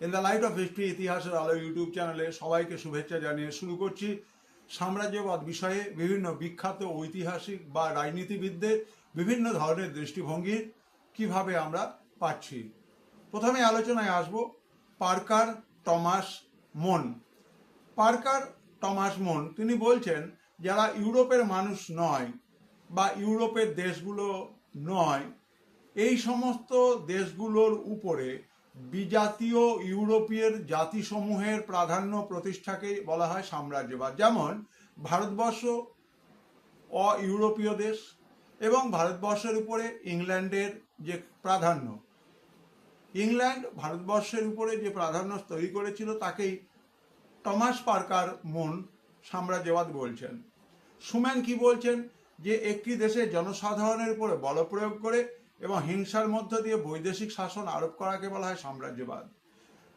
In the light off history ইতিহাসের আলো YouTube চ্যানেলে সবাইকে শুভেচ্ছা জানিয়ে শুরু করছি সাম্রাজ্যবাদ বিষয়ে বিভিন্ন বিখ্যাত ঐতিহাসিক বা রাজনীতিবিদদের বিভিন্ন ধরনের দৃষ্টিভঙ্গির কিভাবে আমরা পাচ্ছি। প্রথমে আলোচনায় আসব পার্কার টমাস মন। পার্কার টমাস মন তিনি বলছেন, যারা ইউরোপের মানুষ নয় বা ইউরোপের দেশগুলো নয়, এই সমস্ত দেশগুলোর উপরে বিজাতীয় ইউরোপীয় জাতিসমূহের প্রাধান্য প্রতিষ্ঠাকে বলা হয় সাম্রাজ্যবাদ। যেমন ভারতবর্ষ ইউরোপীয় দেশ এবং ভারতবর্ষের উপরে ইংল্যান্ডের যে প্রাধান্য, ইংল্যান্ড ভারতবর্ষের উপরে যে প্রাধান্য তৈরি করেছিল তাকেই টমাস পার্কার মন সাম্রাজ্যবাদ বলছেন। সুম্যান কি বলছেন, যে একটি দেশের জনসাধারণের উপরে বল প্রয়োগ করে এবং হিংসার মধ্য দিয়ে বৈদেশিক শাসন আরোপ করাকে বলা হয় সাম্রাজ্যবাদ।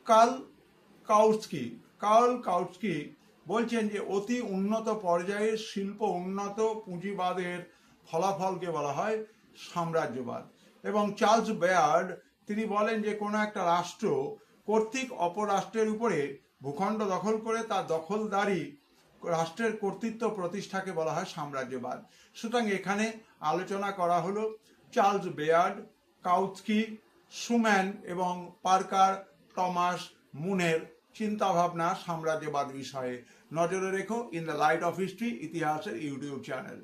কার্ল কাউটস্কি বলছেন যে অতি উন্নত পর্যায়ের শিল্প উন্নত পুঁজিবাদের ফলাফলকে বলা হয় সাম্রাজ্যবাদ। এবং চার্লস বেয়ার্ড তিনি বলেন যে কোনো একটা রাষ্ট্র কর্তৃক অপর রাষ্ট্রের উপরে ভূখণ্ড দখল করে তার দখলদারি রাষ্ট্রের কর্তৃত্ব প্রতিষ্ঠাকে বলা হয় সাম্রাজ্যবাদ। সুতরাং এখানে আলোচনা করা হলো চার্লস বেয়ার্ড, কাউটস্কি, সুম্যান এবং পার্কার টমাস মুনের চিন্তাভাবনা সাম্রাজ্যবাদ বিষয়ে। নজরে রেখো in the light off history ইতিহাসের ইউটিউব চ্যানেল।